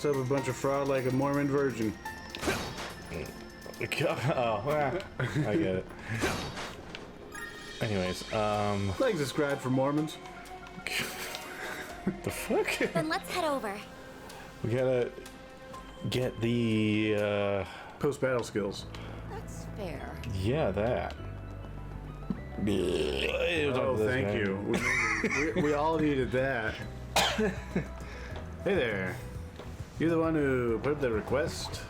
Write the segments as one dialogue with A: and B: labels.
A: dressed up a bunch of fraud like a Mormon virgin.
B: Oh, I get it. Anyways,
A: Like described for Mormons.
B: the fuck?
C: Then let's head over.
B: We gotta get the,
A: Post-battle skills.
C: That's fair.
B: yeah, that.
A: Oh, thank you. We all needed that. Hey there. You're the one who put the request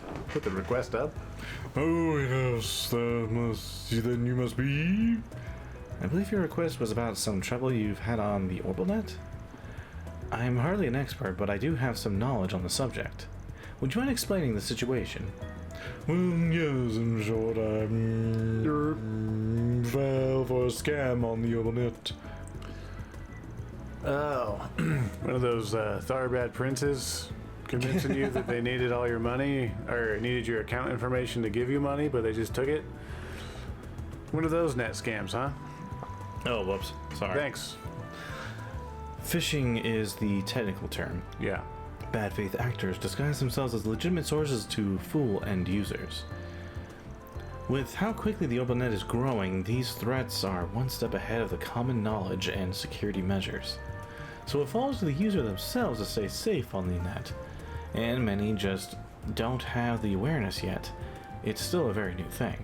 A: up?
B: Oh, yes, then you must be. I believe your request was about some trouble you've had on the OrbitalNet? I'm hardly an expert, but I do have some knowledge on the subject. Would you mind explaining the situation? Well, yes, in short, I fell for a scam on the OrbitalNet.
A: Oh, one of those thoroughbred princes convincing you that they needed all your money, or needed your account information to give you money, but they just took it? One of those net scams, huh?
B: Oh, whoops. Sorry.
A: Thanks.
B: Phishing is the technical term.
A: Yeah.
B: Bad faith actors disguise themselves as legitimate sources to fool end users. With how quickly the OrbitalNet is growing, these threats are one step ahead of the common knowledge and security measures. So it falls to the user themselves to stay safe on the net, and many just don't have the awareness yet. It's still a very new thing.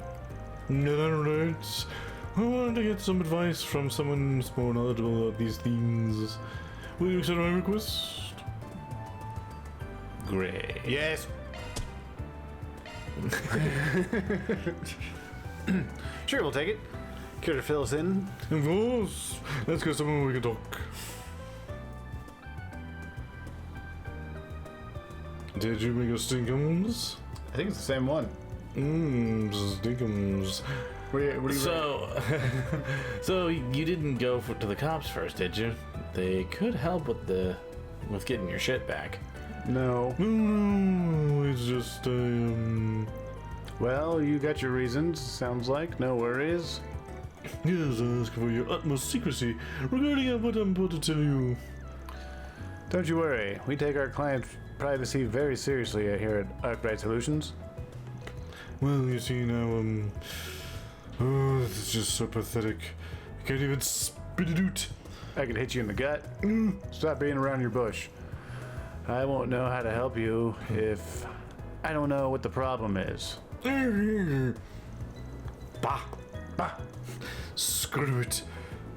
B: Alright, I wanted to get some advice from someone more knowledgeable about these things. Will you accept my request? Great.
A: Yes. Sure, we'll take it. Care to fill us in?
B: Of course. Let's go somewhere we can talk. Did you make a stinkums?
A: I think it's the same one.
B: Stinkums.
A: What do you
B: So you didn't go to the cops first, did you? They could help with getting your shit back.
A: No.
B: No, it's just
A: Well, you got your reasons, sounds like. No worries.
B: Yes, I ask for your utmost secrecy regarding what I'm about to tell you.
A: Don't you worry. We take our client privacy very seriously here at Arcbright Solutions.
B: Well, you see now, oh, this is just so pathetic. I can't even spit it out.
A: I could hit you in the gut. Stop being around your bush. I won't know how to help you if I don't know what the problem is.
B: Bah! Screw it.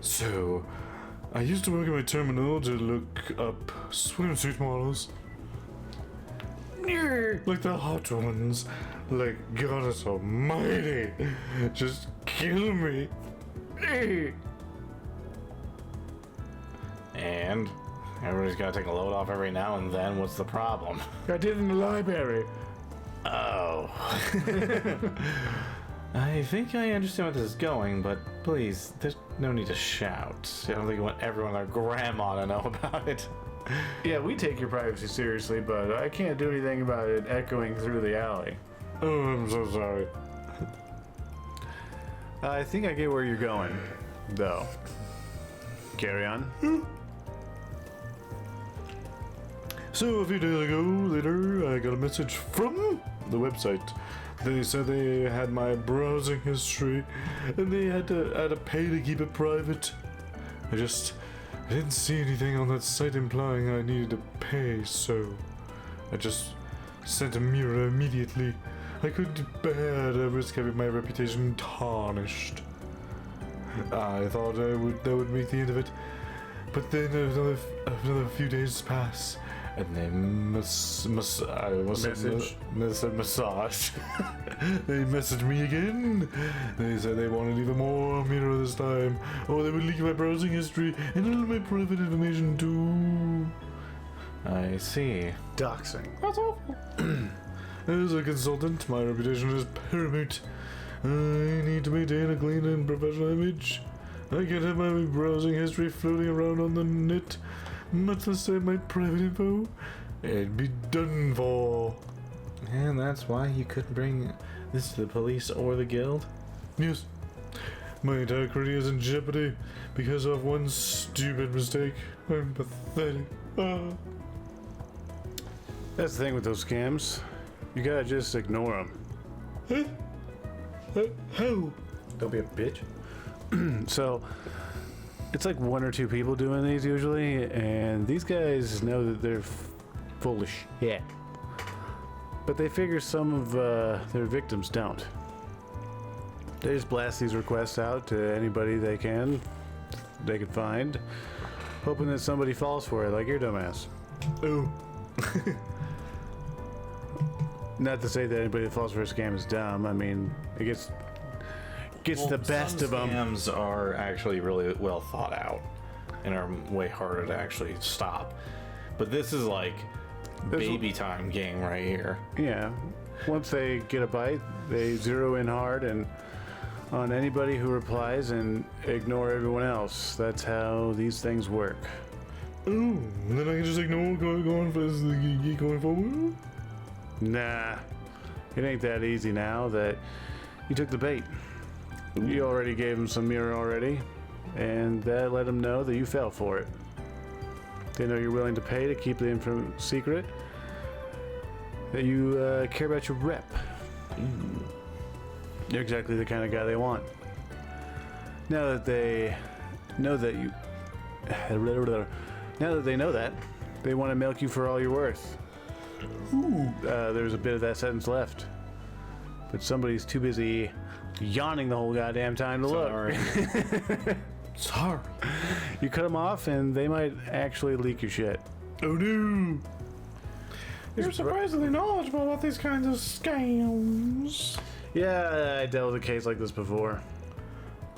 B: So, I used to work at my terminal to look up swimsuit models. Like the hot ones. Like, God is almighty. Just kill me. And everybody's gotta take a load off every now and then. What's the problem?
A: I did in the library.
B: Oh. I think I understand where this is going, but please, there's no need to shout. I don't think you want everyone and their grandma to know about it.
A: Yeah, we take your privacy seriously, but I can't do anything about it echoing through the alley.
B: Oh, I'm so sorry.
A: I think I get where you're going, though. Carry on.
B: So a few days ago, later, I got a message from the website. They said they had my browsing history, and they had to pay to keep it private. I didn't see anything on that site implying I needed to pay, so I just sent a mirror immediately. I couldn't bear to risk having my reputation tarnished. I thought that would make the end of it, but then another few days pass, and they massage. They messaged me again. They said they wanted even more mirror this time, or they would leak my browsing history and all my private information too. I see.
A: Doxing.
B: That's awful. As a consultant, my reputation is paramount. I need to maintain a clean and professional image. I can't have my browsing history floating around on the net, much less save my private info. It'd be done for. And that's why you couldn't bring this to the police or the guild? Yes. My entire career is in jeopardy because of one stupid mistake. I'm pathetic.
A: That's the thing with those scams. You gotta just ignore them.
B: How?
A: Don't be a bitch. So, it's like one or two people doing these usually, and these guys know that they're full of shit. But they figure some of their victims don't. They just blast these requests out to anybody they can find, hoping that somebody falls for it, like your dumbass.
B: Oh.
A: Not to say that anybody that falls for a scam is dumb. I mean, it gets the best of them.
D: Scams are actually really well thought out and are way harder to actually stop. But this is like baby time game right here.
A: Yeah. Once they get a bite, they zero in hard and on anybody who replies and ignore everyone else. That's how these things work.
B: Oh, then I can just ignore going forward?
A: Nah, it ain't that easy now that you took the bait. You already gave them some mirror already, and that let them know that you fell for it. They know you're willing to pay to keep the info secret, that you care about your rep. You're exactly the kind of guy they want. Now that they know that you... Now that they know that, they want to milk you for all you're worth. There's a bit of that sentence left. But somebody's too busy yawning the whole goddamn time to
D: Sorry.
A: look.
B: Sorry.
A: You cut them off and they might actually leak your shit.
B: Oh no.
D: You're surprisingly knowledgeable about these kinds of scams.
A: Yeah, I dealt with a case like this before.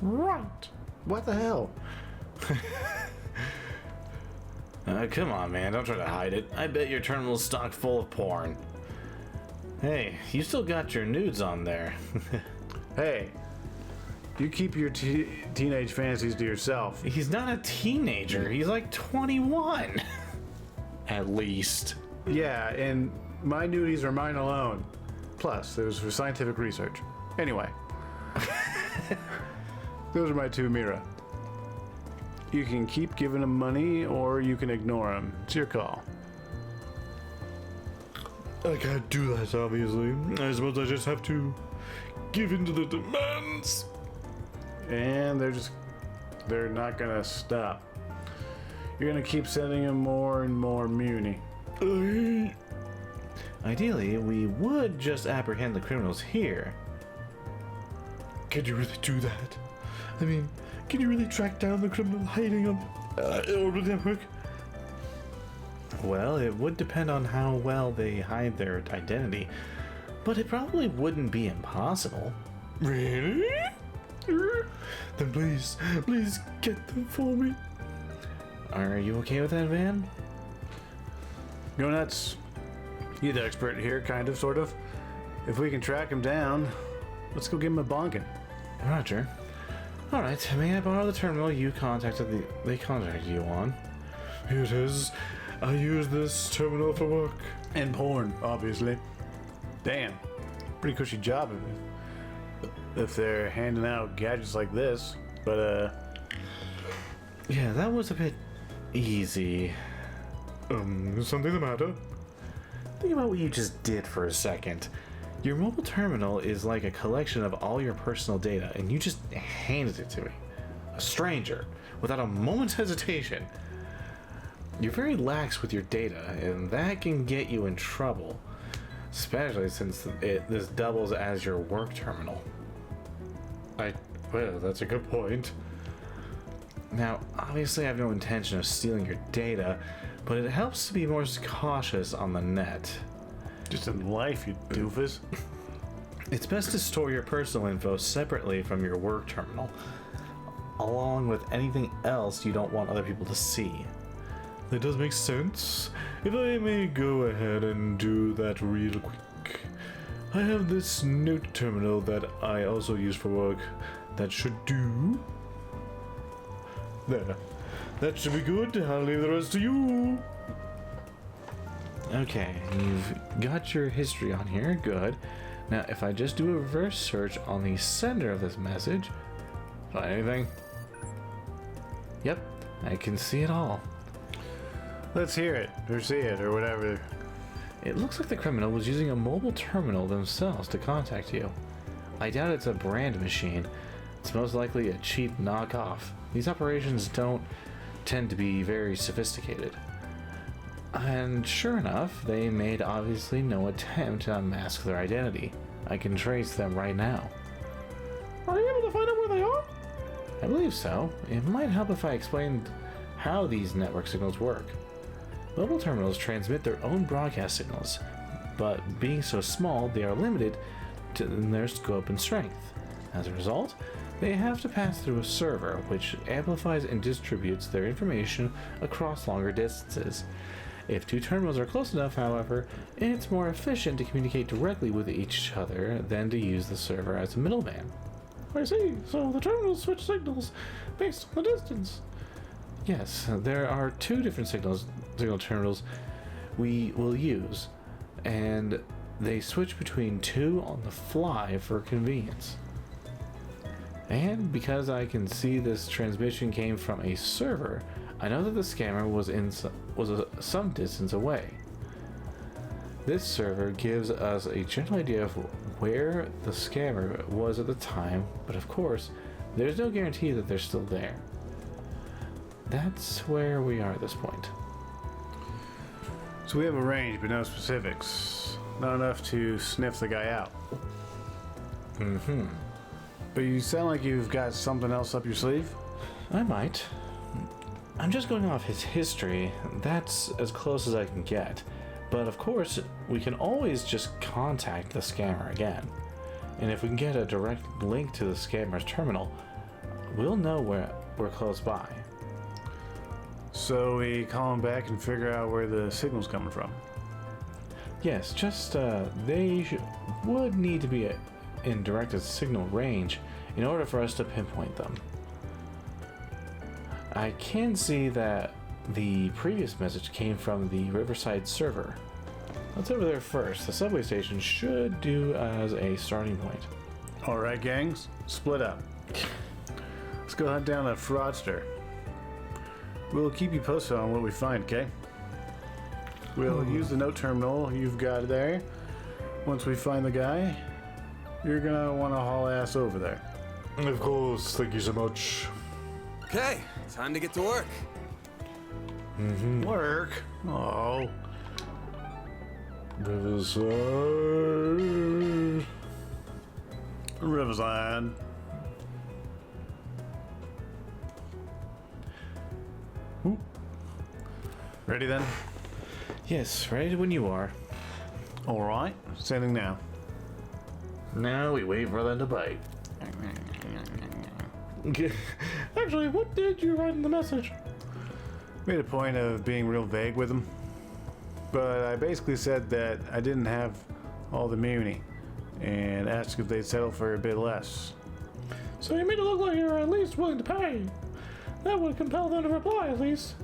D: Right.
A: What the hell?
D: Come on, man. Don't try to hide it. I bet your terminal's stocked full of porn. Hey, you still got your nudes on there.
A: Hey, you keep your teenage fantasies to yourself.
D: He's not a teenager. He's like 21. At least.
A: Yeah, and my nudies are mine alone. Plus, it was for scientific research. Anyway. Those are my two Mira. You can keep giving them money, or you can ignore them. It's your call.
B: I can't do that, obviously. I suppose I just have to give in to the demands.
A: And they're not gonna stop. You're gonna keep sending them more and more muni.
D: Ideally, we would just apprehend the criminals here.
B: Can you really do that? I mean, can you really track down the criminal hiding on the network?
D: Well, it would depend on how well they hide their identity, but it probably wouldn't be impossible.
B: Really? Then please get them for me.
D: Are you okay with that, Van?
A: Go nuts. You're the expert here, kind of, sort of. If we can track him down, let's go give him a bonkin'.
D: Roger. Alright, may I borrow the terminal they contacted you on?
B: Here it is. I use this terminal for work.
A: And porn, obviously. Damn. Pretty cushy job if they're handing out gadgets like this. But,
D: Yeah, that was a bit easy.
B: Is something the matter?
D: Think about what you just did for a second. Your mobile terminal is like a collection of all your personal data, and you just handed it to me. A stranger, without a moment's hesitation. You're very lax with your data, and that can get you in trouble. Especially since this doubles as your work terminal.
B: Well, that's a good point.
D: Now, obviously I have no intention of stealing your data, but it helps to be more cautious on the net.
A: just in life, you doofus.
D: It's best to store your personal info separately from your work terminal, along with anything else you don't want other people to see.
B: That does make sense. If I may go ahead and do that real quick. I have this note terminal that I also use for work that should do. There. That should be good. I'll leave the rest to you.
D: Okay, you've got your history on here, good. Now, if I just do a reverse search on the sender of this message, find anything? Yep, I can see it all.
A: Let's hear it, or see it, or whatever.
D: It looks like the criminal was using a mobile terminal themselves to contact you. I doubt it's a brand machine. It's most likely a cheap knockoff. These operations don't tend to be very sophisticated. And sure enough, they made obviously no attempt to unmask their identity. I can trace them right now. Are you able to find out where they are? I believe so. It might help if I explained how these network signals work. Mobile terminals transmit their own broadcast signals, but being so small, they are limited in their scope and strength. As a result, they have to pass through a server, which amplifies and distributes their information across longer distances. If two terminals are close enough, however, it's more efficient to communicate directly with each other than to use the server as a middleman. I see, so the terminals switch signals based on the distance. Yes, there are two different signal terminals we will use, and they switch between two on the fly for convenience. And because I can see this transmission came from a server, I know that the scammer was some distance away. This server gives us a general idea of where the scammer was at the time, but of course, there's no guarantee that they're still there. That's where we are at this point.
A: So we have a range, but no specifics. Not enough to sniff the guy out.
D: Mm-hmm.
A: But you sound like you've got something else up your sleeve.
D: I might. I'm just going off his history. That's as close as I can get. But of course, we can always just contact the scammer again. And if we can get a direct link to the scammer's terminal, we'll know we're close by.
A: So we call him back and figure out where the signal's coming from.
D: Yes, just would need to be in direct signal range in order for us to pinpoint them. I can see that the previous message came from the Riverside server. Let's over there first. The subway station should do as a starting point.
A: Alright, gangs, split up. Let's go hunt down a fraudster. We'll keep you posted on what we find, okay? We'll use the note terminal you've got there. Once we find the guy, you're gonna want to haul ass over there.
B: Of course, thank you so much.
E: Okay, time to get to work.
A: Work? Oh.
B: Riverside.
A: Riverside. Ready then?
D: Yes, ready when you are.
A: Alright, sending now.
D: Now we wait for them to bite. Actually, what did you write in the message?
A: Made a point of being real vague with them. But I basically said that I didn't have all the muni and asked if they'd settle for a bit less.
D: So you made it look like you were at least willing to pay. That would compel them to reply, at least.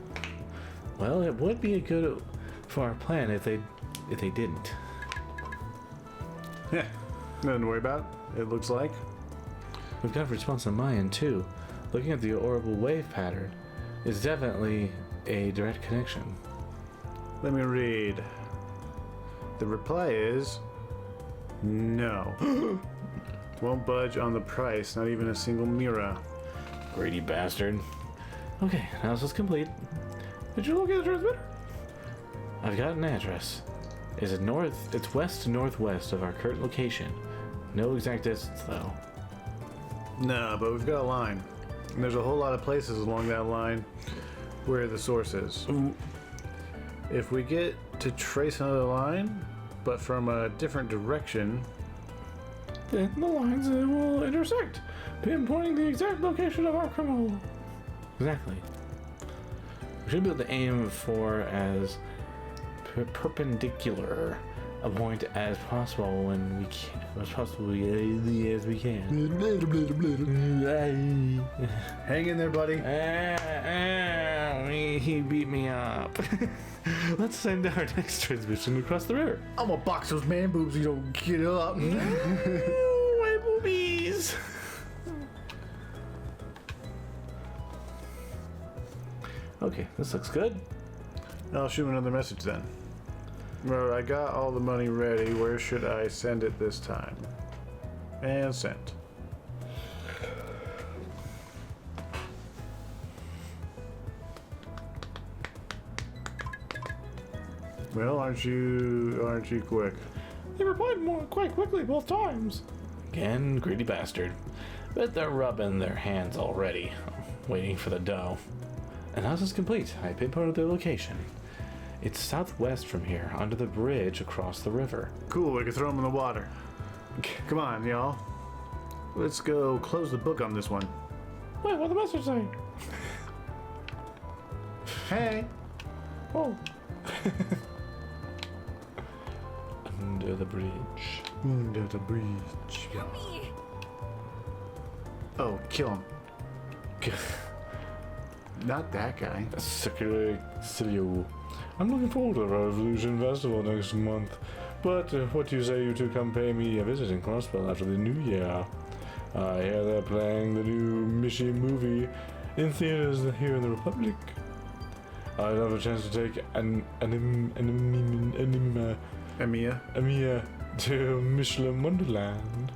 D: Well, it would be a good for our plan if they didn't.
A: Yeah, nothing to worry about, it looks like.
D: We've got a response on my end too. Looking at the orbital wave pattern, it's definitely a direct connection.
A: Let me read. The reply is no. Won't budge on the price, not even a single mira.
D: Greedy bastard. Okay, now this is complete. Did you look at the transmitter? I've got an address. It's west to northwest of our current location. No exact distance though.
A: No, but we've got a line. And there's a whole lot of places along that line where the source is. If we get to trace another line, but from a different direction,
D: Then the lines will intersect, pinpointing the exact location of our criminal. Exactly. We should be able to aim for as perpendicular a point as possible when we can, as possibly as we can.
A: hang in there, buddy.
D: He beat me up. Let's send our next transmission across the river.
A: I'm gonna box those man boobs you don't get up.
D: White boobies. Okay, this looks good.
A: I'll shoot another message then. Well, I got all the money ready. Where should I send it this time? And sent. Well, aren't you quick?
D: They replied quite quickly both times. Again, greedy bastard. But they're rubbing their hands already, waiting for the dough. Analysis complete. I pinpointed their location. It's southwest from here, under the bridge across the river.
A: Cool, we can throw them in the water. Come on, y'all. Let's go close the book on this one.
D: Wait, what the message say?
A: Hey.
D: Oh. Under the bridge.
A: Under the bridge.
C: Help me!
A: Oh, kill him. Not that guy.
B: Secretary Silio. I'm looking forward to the Revolution Festival next month. But what do you say you two come pay me a visit in Crossbell after the new year? I hear they're playing the new Mishi movie in theaters here in the Republic. I'd love a chance to take Amia to Michelin Wonderland.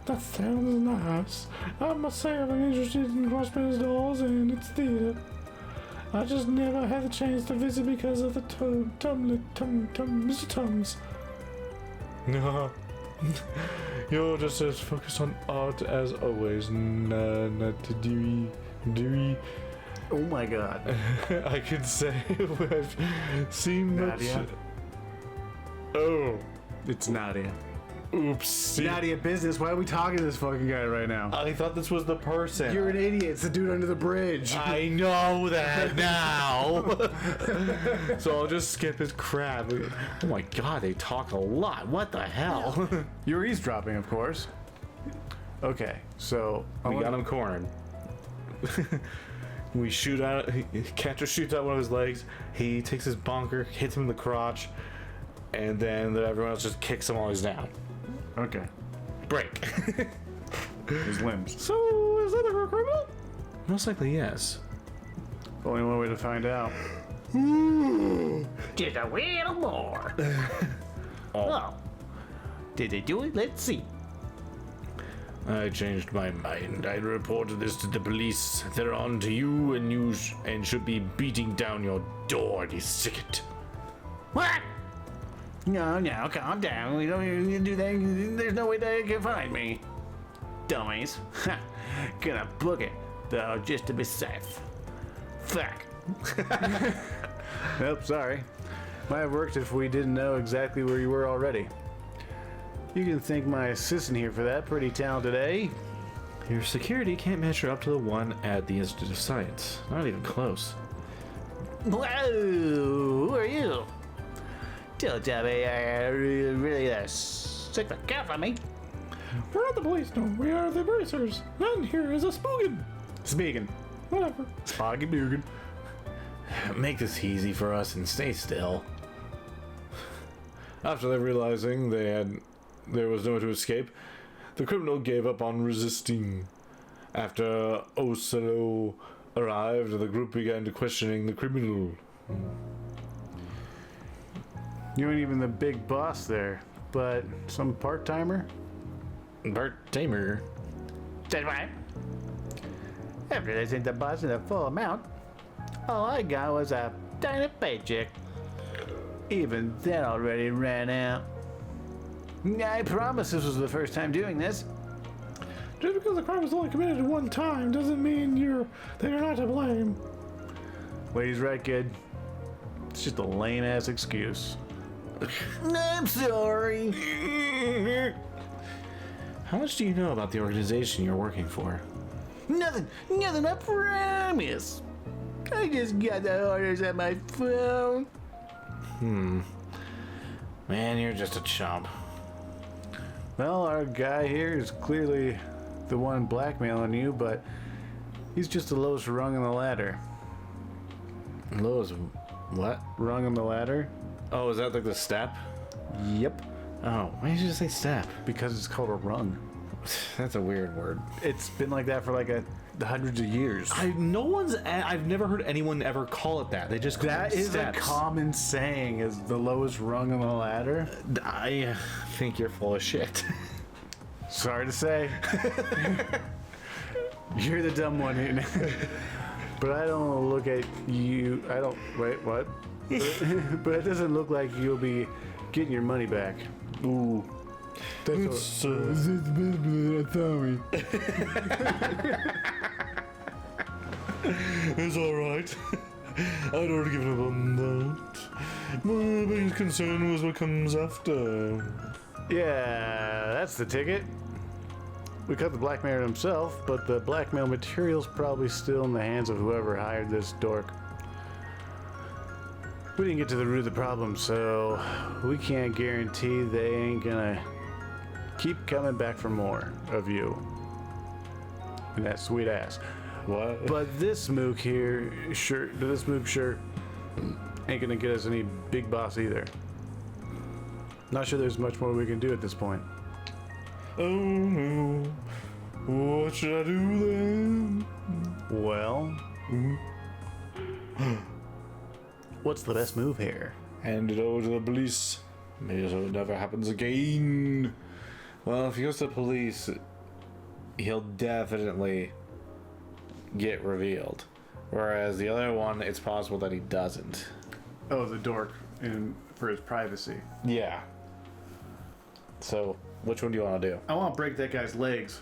B: That sounds nice. I must say I'm interested in Crossbell's Dolls and its theater. I just never had the chance to visit because of the Mr. Tums. No. You're just as focused on art as always, Dewey.
A: Oh my god.
B: I could say I've seen
A: Nadia?
B: much. Oh,
A: It's Nadia.
B: oops.
A: Nadia business. Why are we talking to this fucking guy right now?
B: I thought this was the person.
A: You're an idiot. It's the dude under the bridge.
B: I know that now. So I'll just skip his crap.
D: Oh my god, they talk a lot. What the hell?
A: You're eavesdropping, of course. Okay, so
D: We got him cornered. We shoot out. Catcher shoots out one of his legs. He takes his bonker, hits him in the crotch, and then everyone else just kicks him while he's down.
A: Okay,
D: Break.
A: his limbs.
D: So is that a criminal? Most likely, yes.
A: Only one way to find out.
F: Just a little more. Oh. Did they do it? Let's see.
D: I changed my mind. I reported this to the police. They're on to you, and and should be beating down your door, you sicket.
F: What? No, calm down. We don't even do that. There's no way they can find me. Dummies. Ha. Gonna book it, though, just to be safe. Fuck.
A: Nope, sorry. Might have worked if we didn't know exactly where you were already. You can thank my assistant here for that. Pretty talented, eh?
D: Your security can't measure up to the one at the Institute of Science. Not even close.
F: Whoa, who are you? Don't tell me you're really sick the cat on me.
B: We're not the police, no. We are the bracers. And here is a spookin.
A: Speaking.
B: Whatever.
A: Spoggy Dugan.
D: Make this easy for us and stay still.
B: After they realizing there was nowhere to escape, the criminal gave up on resisting. After Oselo arrived, the group began to questioning the criminal.
A: You ain't even the big boss there, but some part-timer?
D: Bart Tamer.
F: That's right. After they sent the boss in the full amount, all I got was a tiny paycheck. Even that already ran out. I promise this was the first time doing this.
B: Just because the crime was only committed one time doesn't mean you're not to blame.
A: Lady's right, kid. It's just a lame-ass excuse.
F: I'm sorry.
D: How much do you know about the organization you're working for?
F: Nothing, I promise. I just got the orders on my phone.
D: Man, you're just a chump.
A: Well, our guy here is clearly the one blackmailing you, but he's just the lowest rung on the ladder.
D: Lowest what?
A: Rung on the ladder?
D: Oh, is that like the step?
A: Yep.
D: Oh, why did you just say step?
A: Because it's called a rung.
D: That's a weird word.
A: It's been like that for like hundreds of years.
D: I've never heard anyone ever call it that. They just call
A: That
D: them
A: is
D: steps.
A: a common saying, is the lowest rung on the ladder.
D: I think you're full of shit.
A: Sorry to say. You're the dumb one here. But I don't look at you. I don't. Wait, what? But it doesn't look like you'll be getting your money back.
B: Ooh.
A: That's
B: Sorry. It's alright. I'd already given up on that. My biggest concern was what comes after.
A: Yeah, that's the ticket. We cut the blackmailer himself, but the blackmail material's probably still in the hands of whoever hired this dork. We didn't get to the root of the problem, so we can't guarantee they ain't gonna keep coming back for more of you. And that sweet ass.
B: What?
A: But this mook here, sure, ain't gonna get us any big boss either. Not sure there's much more we can do at this point.
B: Oh no. What should I do then?
A: Well, what's the best move here?
B: Hand it over to the police. Maybe so it never happens again.
D: Well, if he goes to the police, he'll definitely get revealed. Whereas the other one, it's possible that he doesn't.
A: Oh, the dork, and for his privacy.
D: Yeah. So, which one do you want to do?
A: I want to break that guy's legs.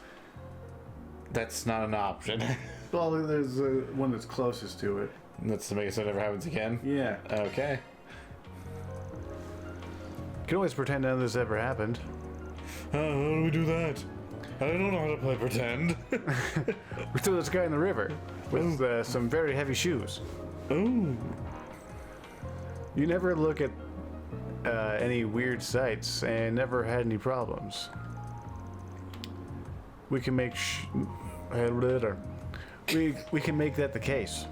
D: That's not an option.
A: Well, there's one that's closest to it.
D: That's to make it so it never happens again?
A: Yeah.
D: Okay.
A: Can always pretend none of this ever happened.
B: How do we do that? I don't know how to play pretend.
A: We threw this guy in the river with some very heavy shoes.
B: Oh.
A: You never look at any weird sights and never had any problems. We can make we can make that the case.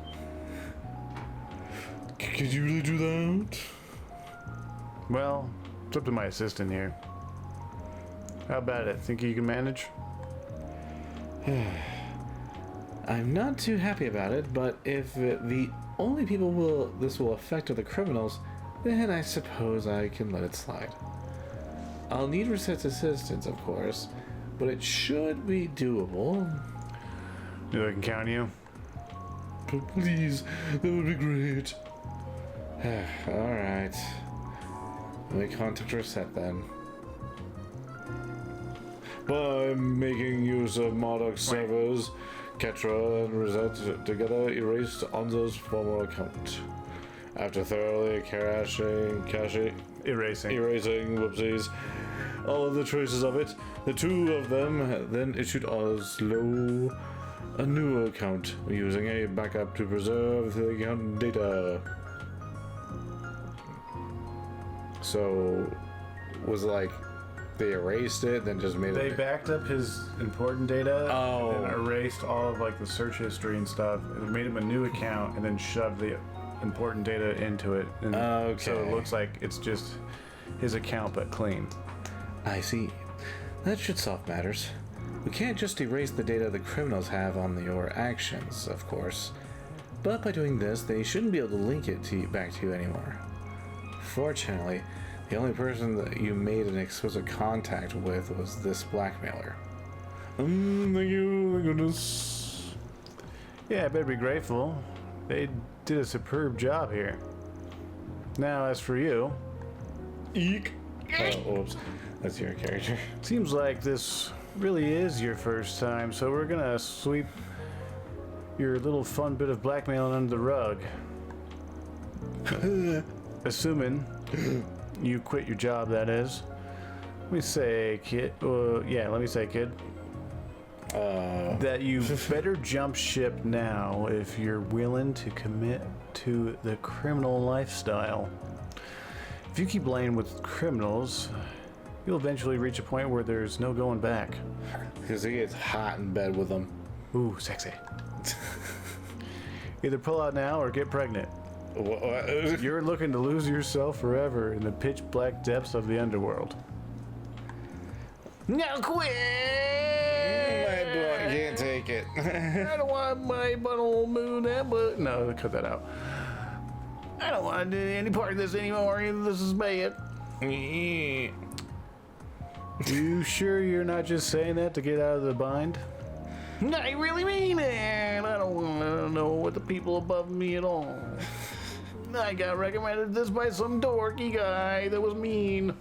B: Could you really do that?
A: Well, it's up to my assistant here. How about it? Think you can manage?
D: I'm not too happy about it, but if the only people this will affect are the criminals, then I suppose I can let it slide. I'll need Rosette's assistance, of course, but it should be doable.
A: Do I can count on you?
B: Please, that would be great.
D: Alright. Let me contact Rosette then.
B: By making use of Marduk servers, Ketra and Rosette together erased Anzo's former account. After thoroughly
A: Erasing.
B: erasing, whoopsies, all of the traces of it, the two of them then issued Oslo a new account using a backup to preserve the account data.
D: So, was it like they erased it, then just made
A: They
D: it?
A: backed up his important data
D: Oh.
A: and erased all of like the search history and stuff, and made him a new account, and then shoved the important data into it. And so it
D: Okay.
A: looks like it's just his account, but clean.
D: I see. That should solve matters. We can't just erase the data the criminals have on your actions, of course. But by doing this, they shouldn't be able to link it back to you anymore. Fortunately, the only person that you made an explicit contact with was this blackmailer.
B: Thank you, thank goodness.
A: Yeah, I better be grateful. They did a superb job here. Now, as for you,
B: Eek.
D: Oh, oops. That's your character.
A: seems like this really is your first time, so we're gonna sweep your little fun bit of blackmailing under the rug. Assuming you quit your job, that is. Let me say, kid. Let me say, kid. That you better jump ship now if you're willing to commit to the criminal lifestyle. If you keep laying with criminals, you'll eventually reach a point where there's no going back.
D: Because he gets hot in bed with them.
A: Ooh, sexy. Either pull out now or get pregnant.
D: What?
A: You're looking to lose yourself forever in the pitch black depths of the underworld. Now quit!
D: can't take it.
A: I don't want my butthole moving that, but no, cut that out. I don't want to do any part of this anymore. This is bad. You sure you're not just saying that to get out of the bind? I really mean it. I don't want to know what the people above me at all. I got recommended this by some dorky guy that was mean.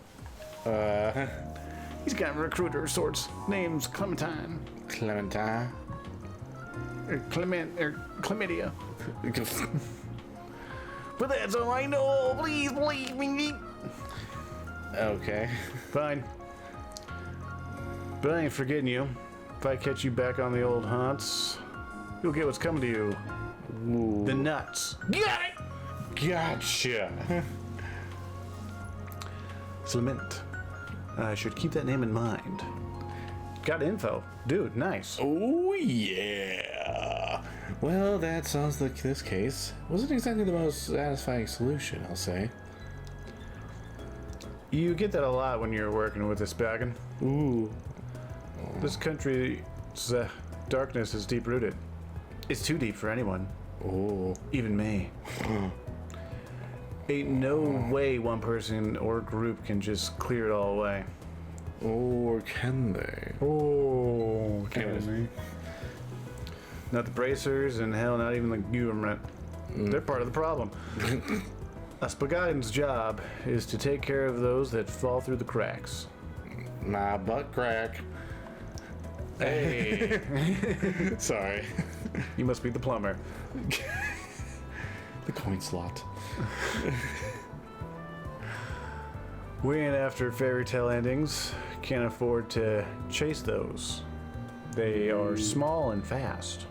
A: He's got a recruiter of sorts. Name's Clementine.
D: Clementine?
A: Or Chlamydia. But that's all I know. Please believe me.
D: Okay.
A: Fine. But I ain't forgetting you. If I catch you back on the old haunts, you'll get what's coming to you.
D: Ooh.
A: The nuts. Got it!
D: Gotcha.
A: Clement. I should keep that name in mind. Got info. Dude, nice.
D: Oh, yeah. Well, that sounds like this case wasn't exactly the most satisfying solution, I'll say.
A: You get that a lot when you're working with this baggin.
D: Ooh.
A: This country's darkness is deep-rooted. It's too deep for anyone.
D: Oh.
A: Even me. Ain't no way one person or group can just clear it all away.
D: Or can they?
A: Oh,
D: Anyways.
A: Not the bracers, and hell, not even the government. They're part of the problem. A Spagadin's job is to take care of those that fall through the cracks.
D: My butt crack.
A: Hey,
D: Sorry.
A: you must be the plumber.
D: The coin slot.
A: We ain't after fairy tale endings. Can't afford to chase those. They are small and fast.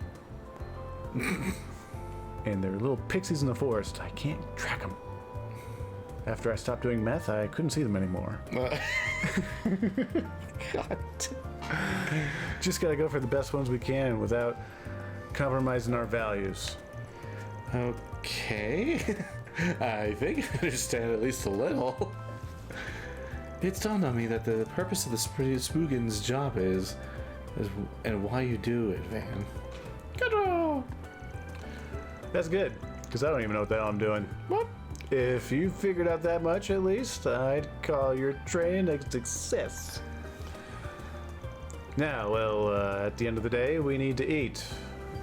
A: And they're little pixies in the forest. I can't track them. After I stopped doing meth, I couldn't see them anymore.
D: God.
A: Just gotta go for the best ones we can without compromising our values.
D: Okay. I think I understand at least a little. It's dawned on me that the purpose of the Spoogin's job is and why you do it, Van.
A: Ta-da! That's good, because I don't even know what the hell I'm doing. What? If you figured out that much, at least, I'd call your training a success. Now, well, at the end of the day, we need to eat.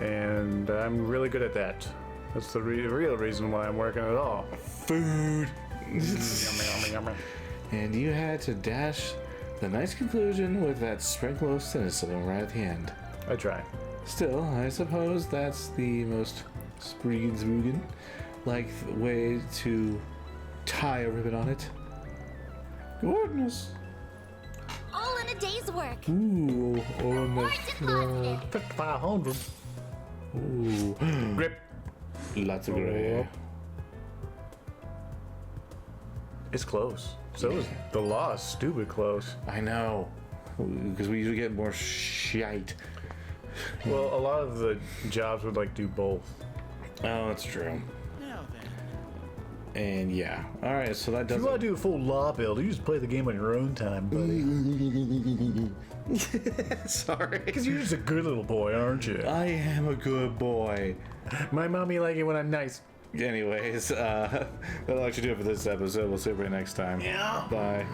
A: And I'm really good at that. That's the real reason why I'm working at all.
D: Food.
A: Yummy, yummy, yummy.
D: And you had to dash the nice conclusion with that sprinkle of cynicism right at the end.
A: I try.
D: Still, I suppose that's the most Spoogen like way to tie a ribbon on it. Goodness.
C: All in a day's work.
D: Ooh,
C: Marked and positive.
A: 500.
D: Ooh.
A: Grip.
D: Lots of gray.
A: It's close. So is the law is stupid close.
D: I know. Because we usually get more shite.
A: Well, a lot of the jobs would like do both.
D: Oh, that's true.
F: Now then.
D: And yeah. Alright, so that
A: If
D: does
A: you want to do a full law build, you just play the game on your own time, buddy.
D: Sorry.
A: Because you're just a good little boy, aren't you?
D: I am a good boy.
A: My mommy like it when I'm nice.
D: Anyways, that'll actually do it for this episode. We'll see you next time.
A: Yeah.
D: Bye.